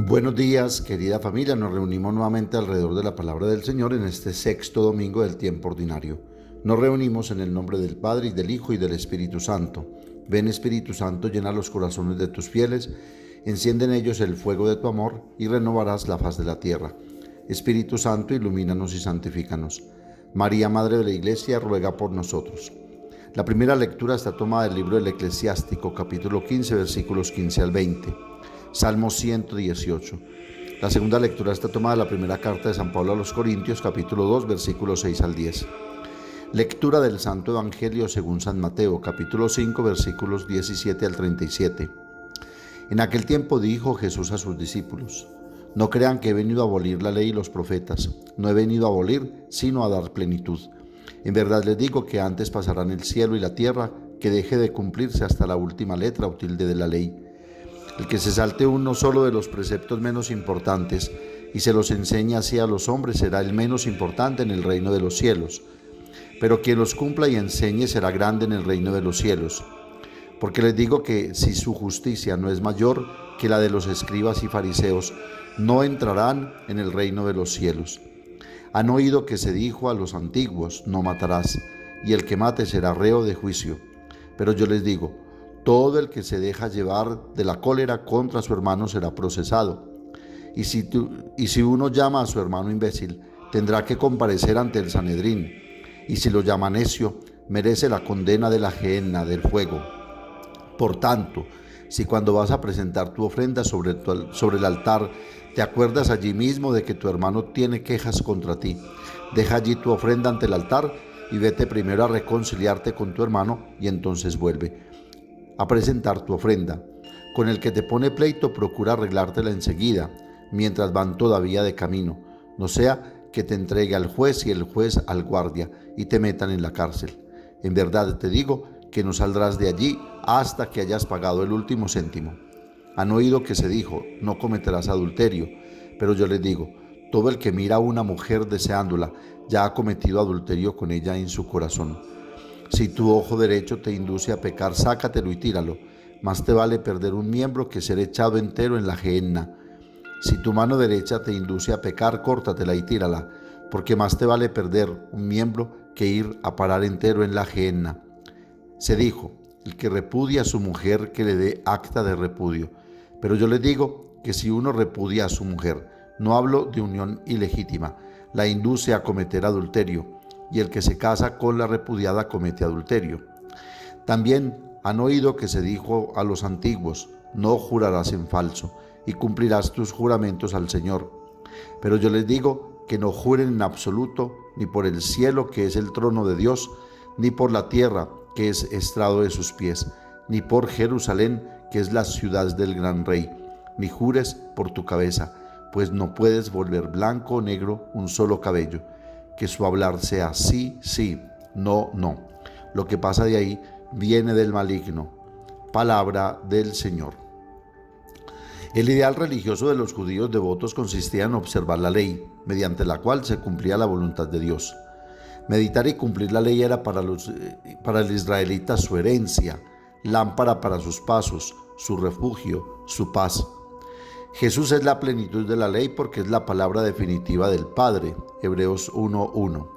Buenos días, querida familia. Nos reunimos nuevamente alrededor de la palabra del Señor en este sexto domingo del tiempo ordinario. Nos reunimos en el nombre del Padre, y del Hijo, y del Espíritu Santo. Ven, Espíritu Santo, llena los corazones de tus fieles, enciende en ellos el fuego de tu amor, y renovarás la faz de la tierra. Espíritu Santo, ilumínanos y santifícanos. María, Madre de la Iglesia, ruega por nosotros. La primera lectura está tomada del libro del Eclesiástico, capítulo 15, versículos 15 al 20. Salmo 118. La segunda lectura está tomada de la primera carta de San Pablo a los Corintios, capítulo 2, versículos 6 al 10. Lectura del Santo Evangelio según San Mateo, capítulo 5, versículos 17 al 37. En aquel tiempo dijo Jesús a sus discípulos: No crean que he venido a abolir la ley y los profetas. No he venido a abolir, sino a dar plenitud. En verdad les digo que antes pasarán el cielo y la tierra, que deje de cumplirse hasta la última letra o tilde de la ley. El que se salte uno solo de los preceptos menos importantes y se los enseñe así a los hombres será el menos importante en el reino de los cielos. Pero quien los cumpla y enseñe será grande en el reino de los cielos. Porque les digo que si su justicia no es mayor que la de los escribas y fariseos, no entrarán en el reino de los cielos. Han oído que se dijo a los antiguos: no matarás, y el que mate será reo de juicio. Pero yo les digo: todo el que se deja llevar de la cólera contra su hermano será procesado. Y si uno llama a su hermano imbécil, tendrá que comparecer ante el Sanedrín. Y si lo llama necio, merece la condena de la gehenna del fuego. Por tanto, si cuando vas a presentar tu ofrenda sobre el altar, te acuerdas allí mismo de que tu hermano tiene quejas contra ti, deja allí tu ofrenda ante el altar y vete primero a reconciliarte con tu hermano y entonces vuelve a presentar tu ofrenda. Con el que te pone pleito, procura arreglártela enseguida, mientras van todavía de camino, no sea que te entregue al juez y el juez al guardia y te metan en la cárcel. En verdad te digo que no saldrás de allí hasta que hayas pagado el último céntimo. Han oído que se dijo: no cometerás adulterio, pero yo les digo: todo el que mira a una mujer deseándola ya ha cometido adulterio con ella en su corazón. Si tu ojo derecho te induce a pecar, sácatelo y tíralo. Más te vale perder un miembro que ser echado entero en la gehenna. Si tu mano derecha te induce a pecar, córtatela y tírala, porque más te vale perder un miembro que ir a parar entero en la gehenna. Se dijo: el que repudia a su mujer, que le dé acta de repudio. Pero yo les digo que si uno repudia a su mujer, no hablo de unión ilegítima, la induce a cometer adulterio, y el que se casa con la repudiada comete adulterio. También han oído que se dijo a los antiguos: no jurarás en falso, y cumplirás tus juramentos al Señor. Pero yo les digo que no juren en absoluto, ni por el cielo, que es el trono de Dios, ni por la tierra, que es estrado de sus pies, ni por Jerusalén, que es la ciudad del gran rey, ni jures por tu cabeza, pues no puedes volver blanco o negro un solo cabello. Que su hablar sea sí, sí, no, no. Lo que pasa de ahí viene del maligno. Palabra del Señor. El ideal religioso de los judíos devotos consistía en observar la ley, mediante la cual se cumplía la voluntad de Dios. Meditar y cumplir la ley era para el israelita su herencia, lámpara para sus pasos, su refugio, su paz. Jesús es la plenitud de la ley porque es la palabra definitiva del Padre. Hebreos 1:1.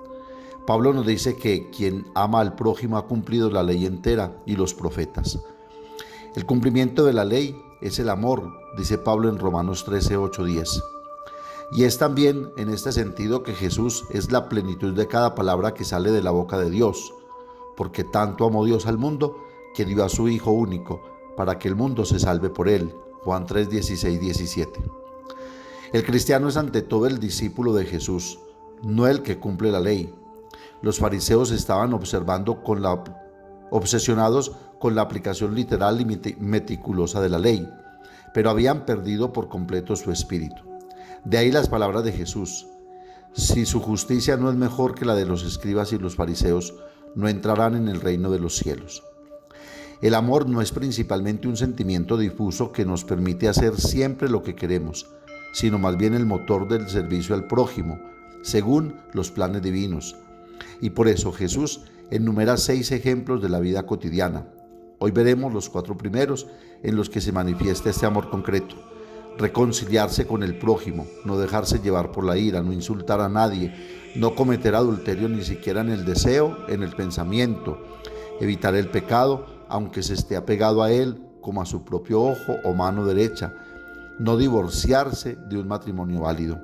Pablo nos dice que quien ama al prójimo ha cumplido la ley entera y los profetas. El cumplimiento de la ley es el amor, dice Pablo en Romanos 13:8-10. Y es también en este sentido que Jesús es la plenitud de cada palabra que sale de la boca de Dios, porque tanto amó Dios al mundo que dio a su Hijo único, para que el mundo se salve por él. Juan 3:16-17. El cristiano es ante todo el discípulo de Jesús, no el que cumple la ley. Los fariseos estaban obsesionados con la aplicación literal y meticulosa de la ley, pero habían perdido por completo su espíritu. De ahí las palabras de Jesús: si su justicia no es mejor que la de los escribas y los fariseos, no entrarán en el reino de los cielos. El amor no es principalmente un sentimiento difuso que nos permite hacer siempre lo que queremos, sino más bien el motor del servicio al prójimo, según los planes divinos. Y por eso Jesús enumera 6 ejemplos de la vida cotidiana. Hoy veremos los 4 primeros en los que se manifiesta este amor concreto. reconciliarse con el prójimo, no dejarse llevar por la ira, no insultar a nadie, no cometer adulterio ni siquiera en el deseo, en el pensamiento, evitar el pecado, aunque se esté apegado a él como a su propio ojo o mano derecha, no divorciarse de un matrimonio válido.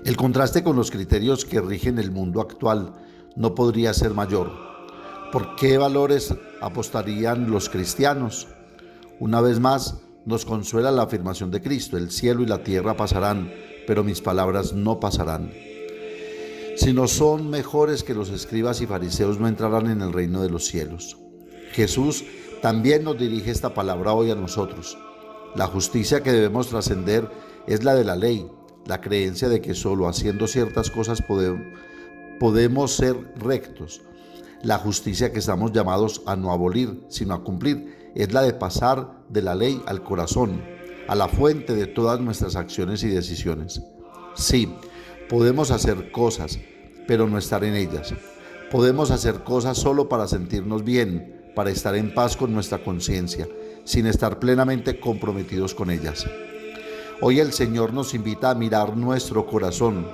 El contraste con los criterios que rigen el mundo actual no podría ser mayor. ¿Por qué valores apostarían los cristianos? Una vez más, nos consuela la afirmación de Cristo: el cielo y la tierra pasarán, pero mis palabras no pasarán. Si no son mejores que los escribas y fariseos, no entrarán en el reino de los cielos. Jesús también nos dirige esta palabra hoy a nosotros. La justicia que debemos trascender es la de la ley, la creencia de que solo haciendo ciertas cosas podemos ser rectos. La justicia que estamos llamados a no abolir, sino a cumplir, es la de pasar de la ley al corazón, a la fuente de todas nuestras acciones y decisiones. Sí, podemos hacer cosas, pero no estar en ellas. Podemos hacer cosas solo para sentirnos bien, para estar en paz con nuestra conciencia, sin estar plenamente comprometidos con ellas. Hoy el Señor nos invita a mirar nuestro corazón,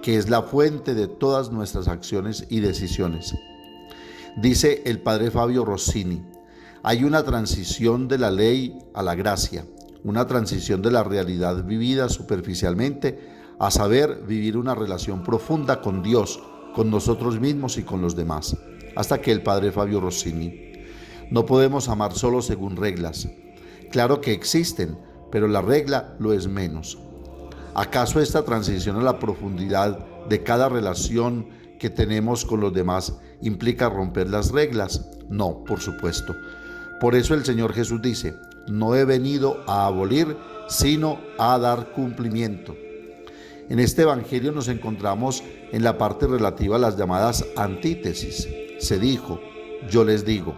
que es la fuente de todas nuestras acciones y decisiones. Dice el padre Fabio Rossini: hay una transición de la ley a la gracia, una transición de la realidad vivida superficialmente a saber vivir una relación profunda con Dios, con nosotros mismos y con los demás. Hasta aquí el padre Fabio Rossini. No podemos amar solo según reglas. Claro que existen, pero la regla lo es menos. ¿Acaso esta transición a la profundidad de cada relación que tenemos con los demás implica romper las reglas? No, por supuesto. Por eso el Señor Jesús dice: no he venido a abolir, sino a dar cumplimiento. En este evangelio nos encontramos en la parte relativa a las llamadas antítesis. Se dijo, yo les digo,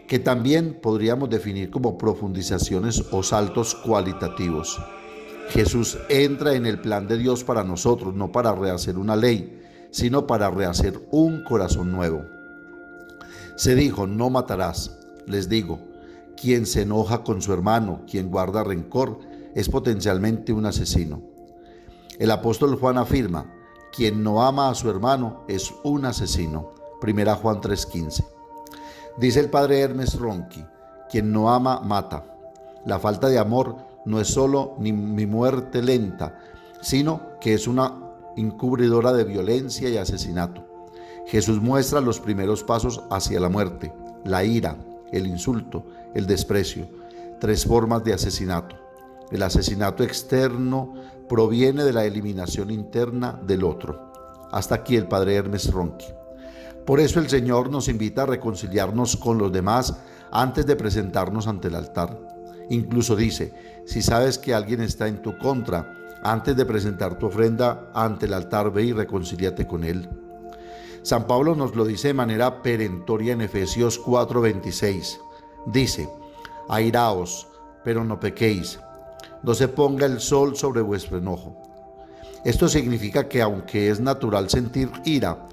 que también podríamos definir como profundizaciones o saltos cualitativos. Jesús entra en el plan de Dios para nosotros, no para rehacer una ley, sino para rehacer un corazón nuevo. Se dijo, no matarás. Les digo, quien se enoja con su hermano, quien guarda rencor, es potencialmente un asesino. El apóstol Juan afirma, quien no ama a su hermano es un asesino. 1 Juan 3:15. Dice el padre Ernest Ronchi, quien no ama, mata. La falta de amor no es solo ni muerte lenta, sino que es una encubridora de violencia y asesinato. Jesús muestra los primeros pasos hacia la muerte: la ira, el insulto, el desprecio. 3 formas de asesinato. El asesinato externo proviene de la eliminación interna del otro. Hasta aquí el padre Ernest Ronchi. Por eso el Señor nos invita a reconciliarnos con los demás antes de presentarnos ante el altar. Incluso dice, si sabes que alguien está en tu contra, antes de presentar tu ofrenda ante el altar, ve y reconcíliate con él. San Pablo nos lo dice de manera perentoria en Efesios 4:26. Dice, airaos, pero no pequéis, no se ponga el sol sobre vuestro enojo. Esto significa que aunque es natural sentir ira,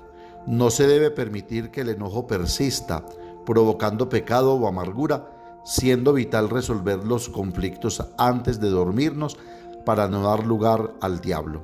no se debe permitir que el enojo persista, provocando pecado o amargura, siendo vital resolver los conflictos antes de dormirnos para no dar lugar al diablo.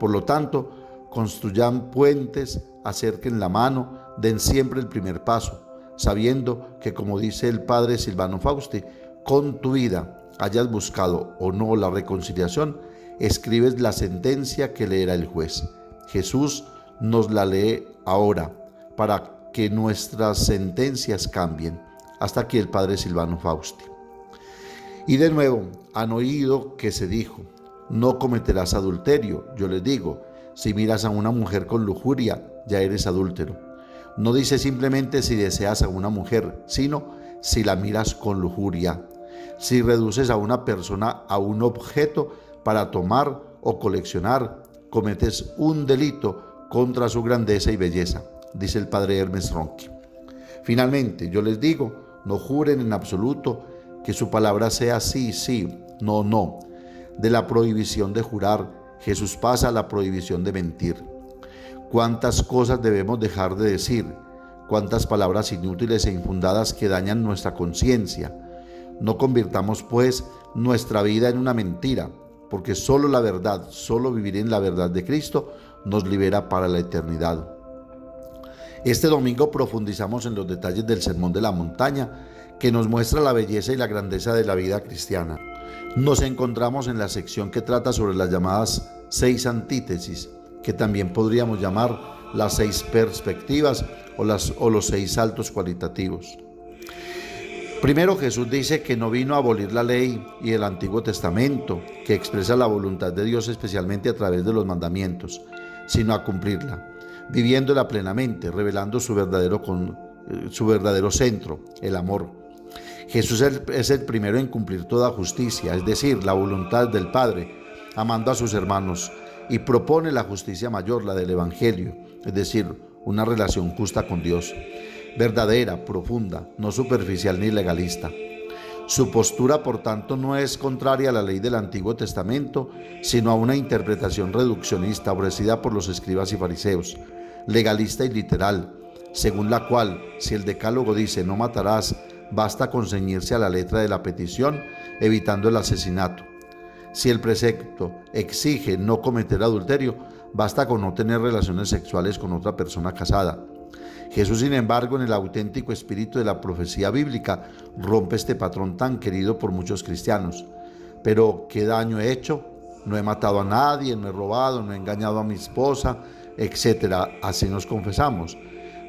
Por lo tanto, construyan puentes, acerquen la mano, den siempre el primer paso, sabiendo que, como dice el padre Silvano Fausti, con tu vida, hayas buscado o no la reconciliación, escribes la sentencia que leerá el juez. Jesús nos la lee ahora para que nuestras sentencias cambien. Hasta aquí el padre Silvano Fausti. Y de nuevo, han oído que se dijo, no cometerás adulterio. Yo les digo, si miras a una mujer con lujuria, ya eres adúltero. No dice simplemente si deseas a una mujer, sino si la miras con lujuria. Si reduces a una persona a un objeto para tomar o coleccionar, cometes un delito contra su grandeza y belleza, dice el padre Ernest Ronchi. Finalmente, yo les digo, no juren en absoluto, que su palabra sea sí, sí, no, no. De la prohibición de jurar, Jesús pasa a la prohibición de mentir. ¿Cuántas cosas debemos dejar de decir? ¿Cuántas palabras inútiles e infundadas que dañan nuestra conciencia? No convirtamos, pues, nuestra vida en una mentira, porque solo la verdad, solo vivir en la verdad de Cristo nos libera para la eternidad. Este domingo profundizamos en los detalles del Sermón de la Montaña, que nos muestra la belleza y la grandeza de la vida cristiana. Nos encontramos en la sección que trata sobre las llamadas 6 antítesis, que también podríamos llamar las 6 perspectivas o los 6 saltos cualitativos. Primero, Jesús dice que no vino a abolir la ley y el Antiguo Testamento, que expresa la voluntad de Dios especialmente a través de los mandamientos, sino a cumplirla, viviéndola plenamente, revelando su verdadero centro, el amor. Jesús es el primero en cumplir toda justicia, es decir, la voluntad del Padre, amando a sus hermanos, y propone la justicia mayor, la del Evangelio, es decir, una relación justa con Dios, verdadera, profunda, no superficial ni legalista. Su postura, por tanto, no es contraria a la ley del Antiguo Testamento, sino a una interpretación reduccionista ofrecida por los escribas y fariseos, legalista y literal, según la cual, si el decálogo dice no matarás, basta con ceñirse a la letra de la petición, evitando el asesinato. Si el precepto exige no cometer adulterio, basta con no tener relaciones sexuales con otra persona casada. Jesús, sin embargo, en el auténtico espíritu de la profecía bíblica, rompe este patrón tan querido por muchos cristianos. Pero, ¿qué daño he hecho? No he matado a nadie, no he robado, no he engañado a mi esposa, etc. Así nos confesamos,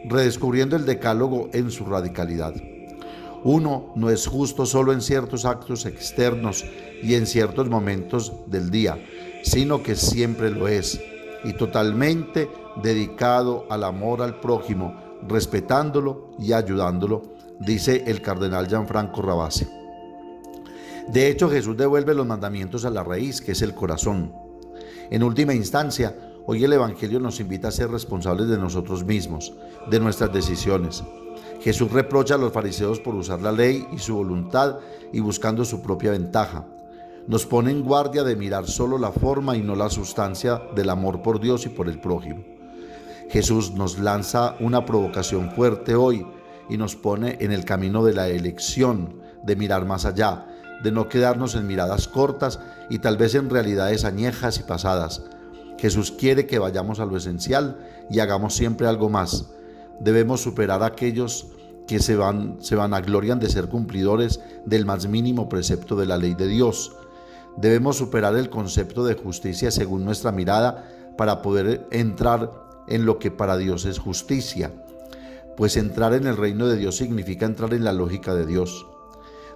redescubriendo el decálogo en su radicalidad. Uno no es justo solo en ciertos actos externos y en ciertos momentos del día, sino que siempre lo es, y totalmente dedicado al amor al prójimo, respetándolo y ayudándolo, dice el cardenal Gianfranco Ravasi. De hecho, Jesús devuelve los mandamientos a la raíz, que es el corazón. En última instancia, hoy el Evangelio nos invita a ser responsables de nosotros mismos, de nuestras decisiones. Jesús reprocha a los fariseos por usar la ley y su voluntad y buscando su propia ventaja. Nos pone en guardia de mirar solo la forma y no la sustancia del amor por Dios y por el prójimo. Jesús nos lanza una provocación fuerte hoy y nos pone en el camino de la elección, de mirar más allá, de no quedarnos en miradas cortas y tal vez en realidades añejas y pasadas. Jesús quiere que vayamos a lo esencial y hagamos siempre algo más. Debemos superar a aquellos que se vanaglorian de ser cumplidores del más mínimo precepto de la ley de Dios. Debemos superar el concepto de justicia según nuestra mirada para poder entrar en lo que para Dios es justicia, pues entrar en el reino de Dios significa entrar en la lógica de Dios.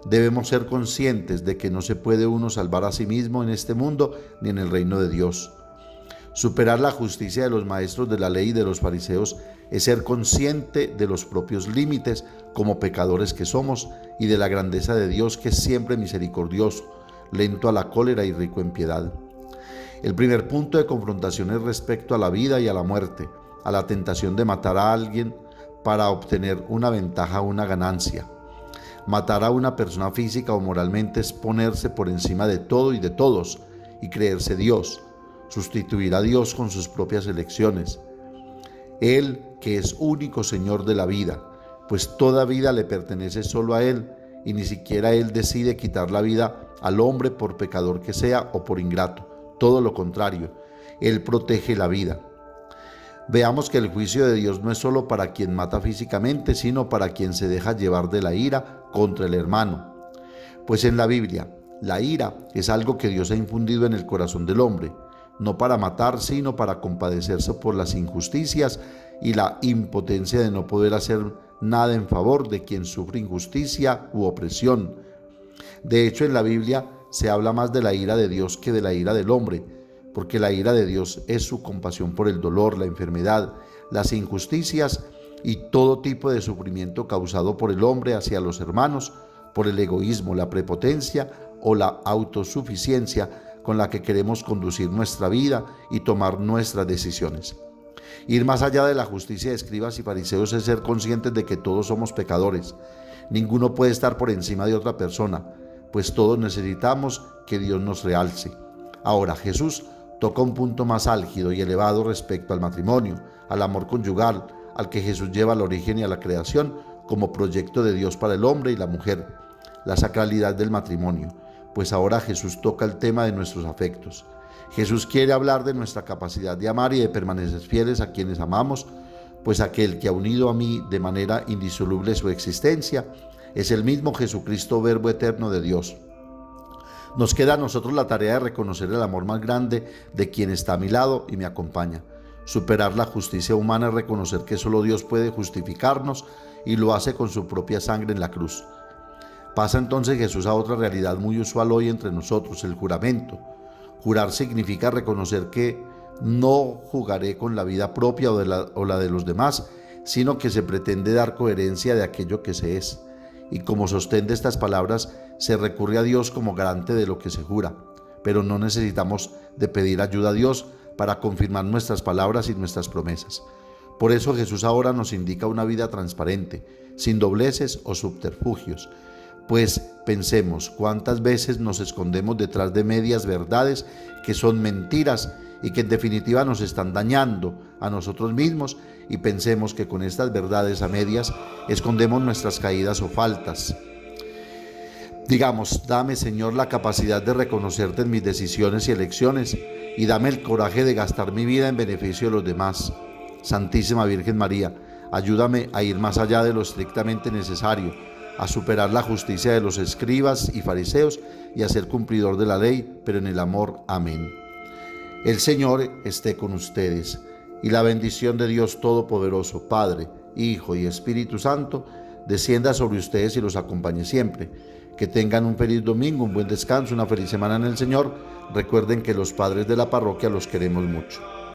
Debemos ser conscientes de que no se puede uno salvar a sí mismo en este mundo ni en el reino de Dios. Superar la justicia de los maestros de la ley y de los fariseos es ser consciente de los propios límites como pecadores que somos y de la grandeza de Dios, que es siempre misericordioso, lento a la cólera y rico en piedad. El primer punto de confrontación es respecto a la vida y a la muerte, a la tentación de matar a alguien para obtener una ventaja o una ganancia. Matar a una persona física o moralmente es ponerse por encima de todo y de todos y creerse Dios, sustituir a Dios con sus propias elecciones. Él, que es único Señor de la vida, pues toda vida le pertenece solo a Él y ni siquiera Él decide quitar la vida al hombre por pecador que sea o por ingrato. Todo lo contrario, Él protege la vida. Veamos que el juicio de Dios no es solo para quien mata físicamente, sino para quien se deja llevar de la ira contra el hermano. Pues en la Biblia, la ira es algo que Dios ha infundido en el corazón del hombre, no para matar, sino para compadecerse por las injusticias y la impotencia de no poder hacer nada en favor de quien sufre injusticia u opresión. De hecho, en la Biblia se habla más de la ira de Dios que de la ira del hombre, porque la ira de Dios es su compasión por el dolor, la enfermedad, las injusticias y todo tipo de sufrimiento causado por el hombre hacia los hermanos, por el egoísmo, la prepotencia o la autosuficiencia con la que queremos conducir nuestra vida y tomar nuestras decisiones. Ir más allá de la justicia de escribas y fariseos es ser conscientes de que todos somos pecadores. Ninguno puede estar por encima de otra persona, pues todos necesitamos que Dios nos realce. Ahora, Jesús toca un punto más álgido y elevado respecto al matrimonio, al amor conyugal, al que Jesús lleva al origen y a la creación como proyecto de Dios para el hombre y la mujer, la sacralidad del matrimonio. pues ahora Jesús toca el tema de nuestros afectos. Jesús quiere hablar de nuestra capacidad de amar y de permanecer fieles a quienes amamos, pues aquel que ha unido a mí de manera indisoluble su existencia es el mismo Jesucristo, Verbo eterno de Dios. Nos queda a nosotros la tarea de reconocer el amor más grande de quien está a mi lado y me acompaña. Superar la justicia humana es reconocer que solo Dios puede justificarnos y lo hace con su propia sangre en la cruz. Pasa entonces Jesús a otra realidad muy usual hoy entre nosotros, el juramento. Jurar significa reconocer que no jugaré con la vida propia o la de los demás, sino que se pretende dar coherencia de aquello que se es. Y como sostén de estas palabras, se recurre a Dios como garante de lo que se jura, pero no necesitamos de pedir ayuda a Dios para confirmar nuestras palabras y nuestras promesas. Por eso Jesús ahora nos indica una vida transparente, sin dobleces o subterfugios. Pues pensemos cuántas veces nos escondemos detrás de medias verdades que son mentiras y que en definitiva nos están dañando a nosotros mismos, y pensemos que con estas verdades a medias escondemos nuestras caídas o faltas. Digamos, dame, Señor, la capacidad de reconocerte en mis decisiones y elecciones, y dame el coraje de gastar mi vida en beneficio de los demás. Santísima Virgen María, ayúdame a ir más allá de lo estrictamente necesario, a superar la justicia de los escribas y fariseos y a ser cumplidor de la ley, pero en el amor. Amén. El Señor esté con ustedes, y la bendición de Dios Todopoderoso, Padre, Hijo y Espíritu Santo, descienda sobre ustedes y los acompañe siempre. Que tengan un feliz domingo, un buen descanso, una feliz semana en el Señor. Recuerden que los padres de la parroquia los queremos mucho.